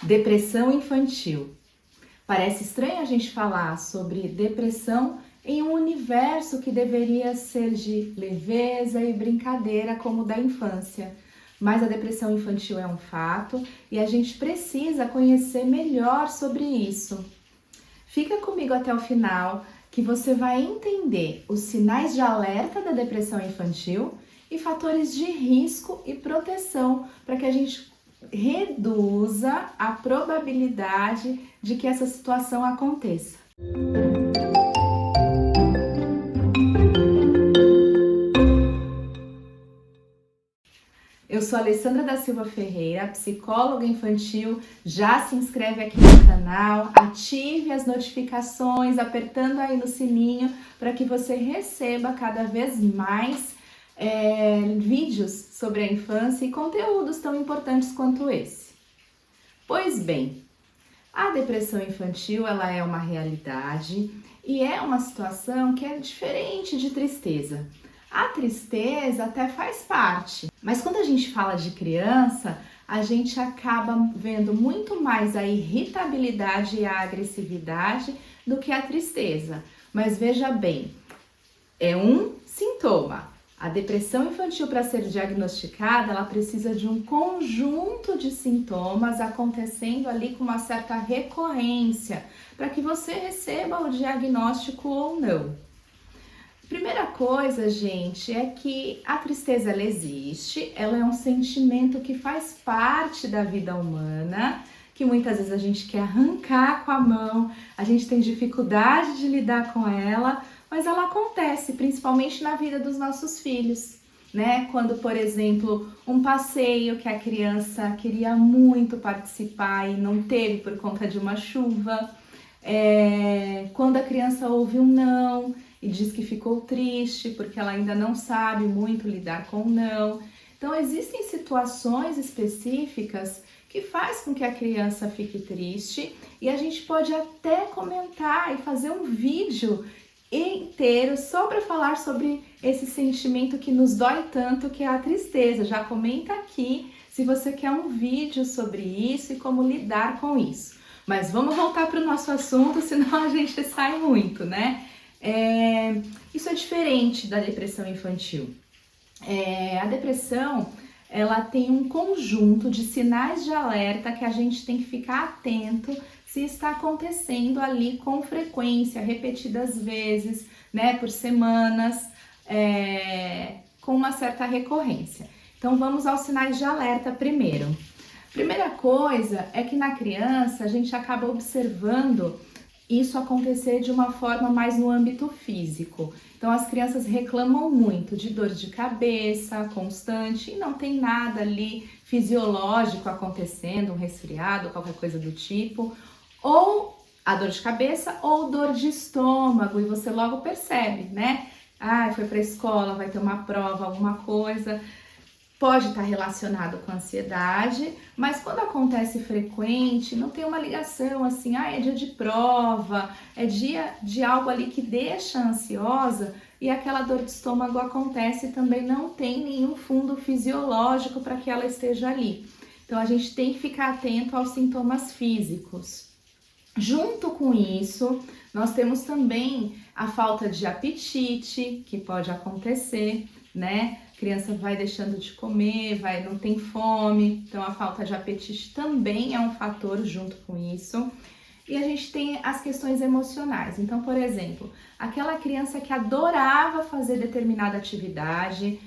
Depressão infantil. Parece estranho a gente falar sobre depressão em um universo que deveria ser de leveza e brincadeira como o da infância. Mas a depressão infantil é um fato e a gente precisa conhecer melhor sobre isso. Fica comigo até o final que você vai entender os sinais de alerta da depressão infantil e fatores de risco e proteção para que a gente reduza a probabilidade de que essa situação aconteça. Eu sou Alessandra da Silva Ferreira, psicóloga infantil. Já se inscreve aqui no canal, ative as notificações, apertando aí no sininho para que você receba cada vez mais vídeos sobre a infância e conteúdos tão importantes quanto esse. Pois bem, a depressão infantil ela é uma realidade e é uma situação que é diferente de tristeza. A tristeza até faz parte, mas quando a gente fala de criança, a gente acaba vendo muito mais a irritabilidade e a agressividade do que a tristeza. Mas veja bem, é um sintoma. A depressão infantil, para ser diagnosticada, ela precisa de um conjunto de sintomas acontecendo ali com uma certa recorrência, para que você receba o diagnóstico ou não. Primeira coisa, gente, é que a tristeza ela existe, ela é um sentimento que faz parte da vida humana, que muitas vezes a gente quer arrancar com a mão, a gente tem dificuldade de lidar com ela, mas ela acontece principalmente na vida dos nossos filhos, né? Quando, por exemplo, um passeio que a criança queria muito participar e não teve por conta de uma chuva, quando a criança ouve um não e diz que ficou triste porque ela ainda não sabe muito lidar com o não. Então, existem situações específicas que faz com que a criança fique triste e a gente pode até comentar e fazer um vídeo inteiro só para falar sobre esse sentimento que nos dói tanto, que é a tristeza. Já comenta aqui se você quer um vídeo sobre isso e como lidar com isso. Mas vamos voltar para o nosso assunto, senão a gente sai muito, né? Isso é diferente da depressão infantil. A depressão, ela tem um conjunto de sinais de alerta que a gente tem que ficar atento se está acontecendo ali com frequência, repetidas vezes, né, por semanas, com uma certa recorrência. Então vamos aos sinais de alerta primeiro. Primeira coisa é que na criança a gente acaba observando isso acontecer de uma forma mais no âmbito físico. Então as crianças reclamam muito de dor de cabeça constante e não tem nada ali fisiológico acontecendo, um resfriado, qualquer coisa do tipo, ou a dor de cabeça ou dor de estômago, e você logo percebe, né? Foi para a escola, vai ter uma prova, alguma coisa. Pode estar relacionado com ansiedade, mas quando acontece frequente, não tem uma ligação assim, é dia de prova, é dia de algo ali que deixa ansiosa e aquela dor de estômago acontece e também não tem nenhum fundo fisiológico para que ela esteja ali. Então a gente tem que ficar atento aos sintomas físicos. Junto com isso, nós temos também a falta de apetite, que pode acontecer, né? A criança vai deixando de comer, não tem fome, então a falta de apetite também é um fator junto com isso. E a gente tem as questões emocionais. Então, por exemplo, aquela criança que adorava fazer determinada atividade,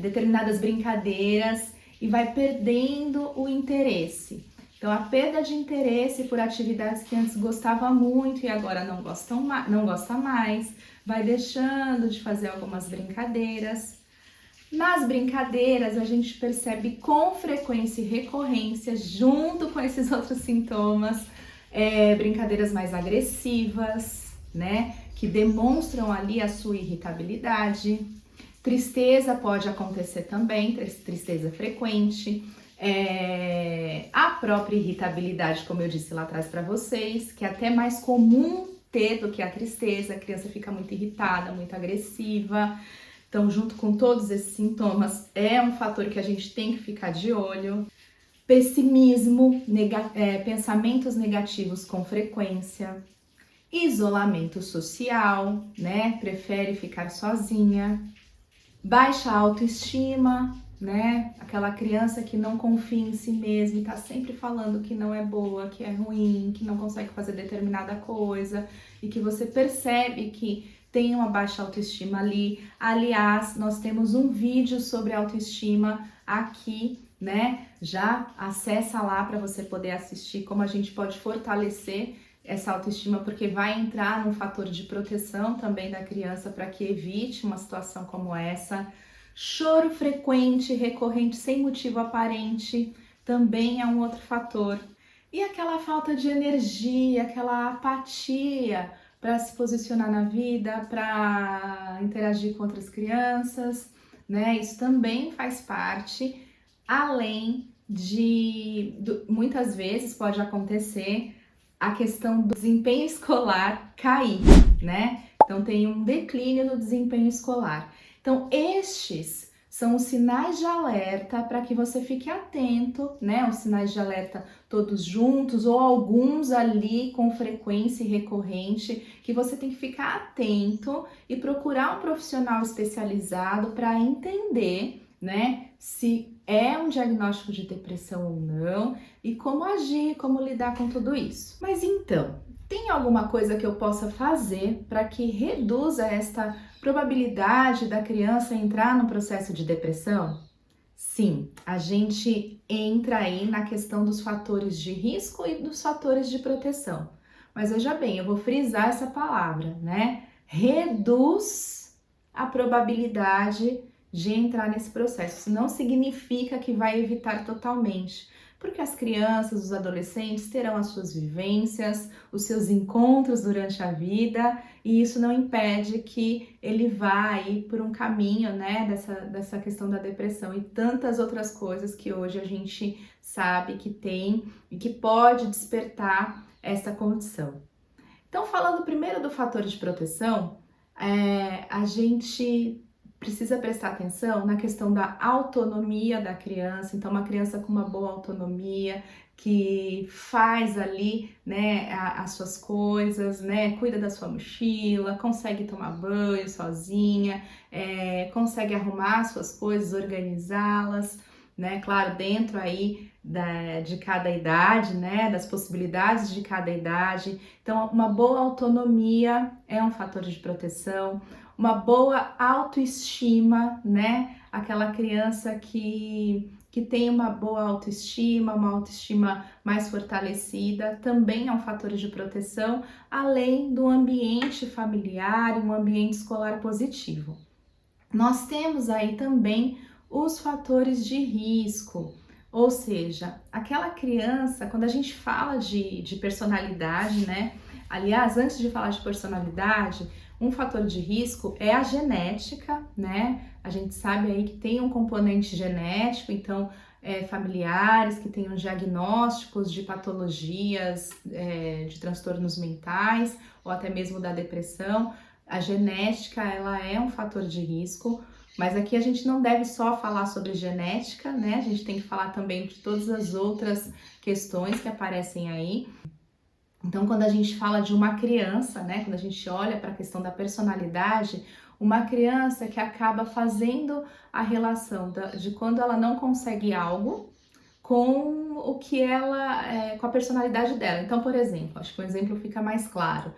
determinadas brincadeiras e vai perdendo o interesse. Então, a perda de interesse por atividades que antes gostava muito e agora não gosta mais, vai deixando de fazer algumas brincadeiras. Nas brincadeiras, a gente percebe com frequência e recorrência, junto com esses outros sintomas, brincadeiras mais agressivas, né? Que demonstram ali a sua irritabilidade. Tristeza pode acontecer também, tristeza frequente. A própria irritabilidade, como eu disse lá atrás para vocês, que é até mais comum ter do que a tristeza. A criança fica muito irritada, muito agressiva. Então, junto com todos esses sintomas, é um fator que a gente tem que ficar de olho. pessimismo, pensamentos negativos com frequência, isolamento social, né? Prefere ficar sozinha, baixa autoestima, né? Aquela criança que não confia em si mesma e tá sempre falando que não é boa, que é ruim, que não consegue fazer determinada coisa e que você percebe que tem uma baixa autoestima ali. Aliás, nós temos um vídeo sobre autoestima aqui, né? Já acessa lá para você poder assistir como a gente pode fortalecer essa autoestima, porque vai entrar num fator de proteção também da criança para que evite uma situação como essa. Choro frequente, recorrente, sem motivo aparente, também é um outro fator. E aquela falta de energia, aquela apatia para se posicionar na vida, para interagir com outras crianças, né? Isso também faz parte, além muitas vezes pode acontecer a questão do desempenho escolar cair, né? Então tem um declínio no desempenho escolar. Então estes são os sinais de alerta para que você fique atento, né? Os sinais de alerta todos juntos ou alguns ali com frequência recorrente, que você tem que ficar atento e procurar um profissional especializado para entender, né, se é um diagnóstico de depressão ou não e como agir, como lidar com tudo isso. Mas então, tem alguma coisa que eu possa fazer para que reduza esta probabilidade da criança entrar no processo de depressão? Sim, a gente entra aí na questão dos fatores de risco e dos fatores de proteção. Mas veja bem, eu vou frisar essa palavra, né? Reduz a probabilidade de entrar nesse processo. Isso não significa que vai evitar totalmente, porque as crianças, os adolescentes terão as suas vivências, os seus encontros durante a vida, e isso não impede que ele vá aí por um caminho, né, dessa questão da depressão e tantas outras coisas que hoje a gente sabe que tem e que pode despertar essa condição. Então, falando primeiro do fator de proteção, a gente precisa prestar atenção na questão da autonomia da criança. Então, uma criança com uma boa autonomia, que faz ali, né, as suas coisas, né, cuida da sua mochila, consegue tomar banho sozinha, consegue arrumar suas coisas, organizá-las, né, claro, dentro aí de cada idade, né, das possibilidades de cada idade. Então, uma boa autonomia é um fator de proteção. Uma boa autoestima, né? Aquela criança que tem uma boa autoestima, uma autoestima mais fortalecida, também é um fator de proteção, além do ambiente familiar e um ambiente escolar positivo. Nós temos aí também os fatores de risco, ou seja, aquela criança, quando a gente fala de personalidade, né? Aliás, antes de falar de personalidade, um fator de risco é a genética, né? A gente sabe aí que tem um componente genético, então familiares que tenham diagnósticos de patologias, de transtornos mentais ou até mesmo da depressão. A genética, ela é um fator de risco, mas aqui a gente não deve só falar sobre genética, né? A gente tem que falar também de todas as outras questões que aparecem aí. Então, quando a gente fala de uma criança, né, quando a gente olha para a questão da personalidade, uma criança que acaba fazendo a relação de quando ela não consegue algo com o que ela, com a personalidade dela. Então, por exemplo, acho que o exemplo fica mais claro.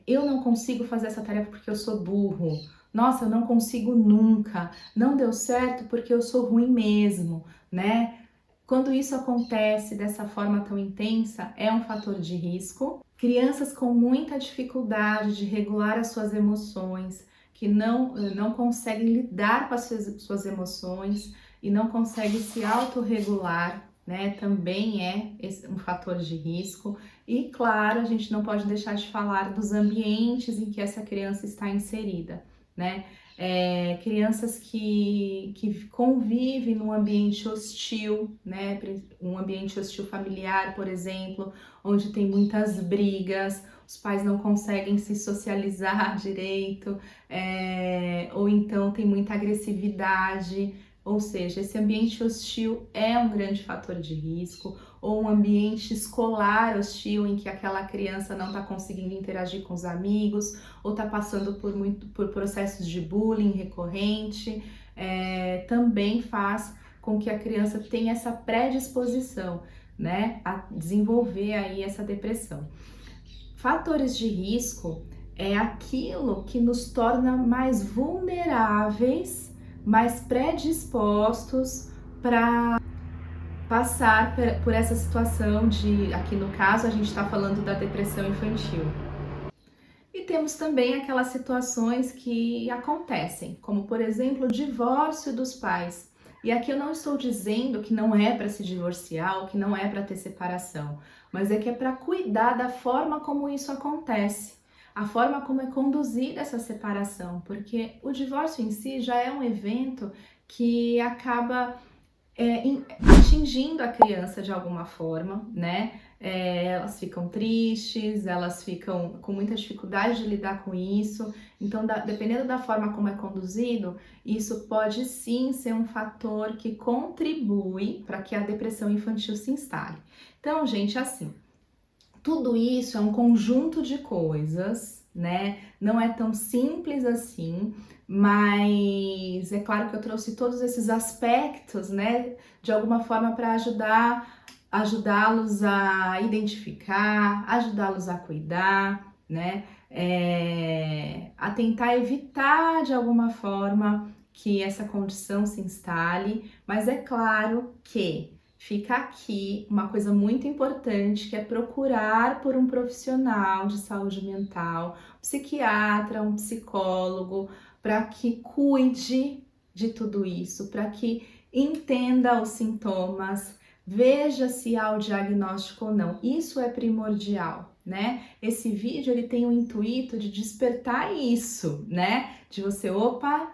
Eu não consigo fazer essa tarefa porque eu sou burro. Nossa, eu não consigo nunca. Não deu certo porque eu sou ruim mesmo, né? Quando isso acontece dessa forma tão intensa, é um fator de risco. Crianças com muita dificuldade de regular as suas emoções, que não conseguem lidar com as suas emoções e não conseguem se autorregular, né? Também é um fator de risco. E claro, a gente não pode deixar de falar dos ambientes em que essa criança está inserida, né? Crianças que convivem num ambiente hostil, né? Um ambiente hostil familiar, por exemplo, onde tem muitas brigas, os pais não conseguem se socializar direito, ou então tem muita agressividade, ou seja, esse ambiente hostil é um grande fator de risco, ou um ambiente escolar hostil em que aquela criança não está conseguindo interagir com os amigos, ou está passando por processos de bullying recorrente, também faz com que a criança tenha essa predisposição, né, a desenvolver aí essa depressão. Fatores de risco é aquilo que nos torna mais vulneráveis, mais predispostos para passar por essa situação de, aqui no caso, a gente está falando da depressão infantil. E temos também aquelas situações que acontecem, como por exemplo o divórcio dos pais. E aqui eu não estou dizendo que não é para se divorciar ou que não é para ter separação, mas é que é para cuidar da forma como isso acontece, a forma como é conduzida essa separação, porque o divórcio em si já é um evento que acaba atingindo a criança de alguma forma, né? Elas ficam tristes, elas ficam com muita dificuldade de lidar com isso. Então, dependendo da forma como é conduzido, isso pode sim ser um fator que contribui para que a depressão infantil se instale. Então, gente, assim, tudo isso é um conjunto de coisas, né? Não é tão simples assim, mas é claro que eu trouxe todos esses aspectos, né, de alguma forma para ajudá-los a identificar, ajudá-los a cuidar, né, a tentar evitar de alguma forma que essa condição se instale, mas é claro que fica aqui uma coisa muito importante, que é procurar por um profissional de saúde mental, um psiquiatra, um psicólogo, para que cuide de tudo isso, para que entenda os sintomas, veja se há o diagnóstico ou não. Isso é primordial, né? Esse vídeo ele tem o intuito de despertar isso, né? De você, opa,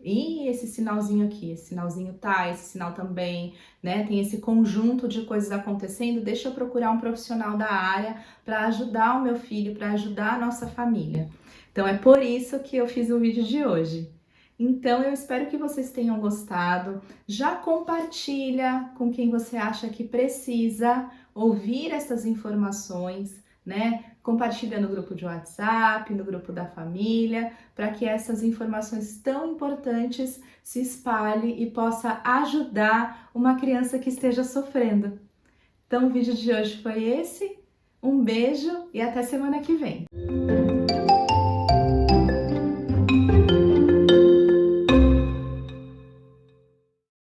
e esse sinalzinho aqui, esse sinalzinho tá, esse sinal também, né? Tem esse conjunto de coisas acontecendo, deixa eu procurar um profissional da área para ajudar o meu filho, para ajudar a nossa família. Então é por isso que eu fiz o vídeo de hoje. Então eu espero que vocês tenham gostado. Já compartilha com quem você acha que precisa ouvir essas informações, né? Compartilha no grupo de WhatsApp, no grupo da família, para que essas informações tão importantes se espalhem e possa ajudar uma criança que esteja sofrendo. Então o vídeo de hoje foi esse. Um beijo e até semana que vem.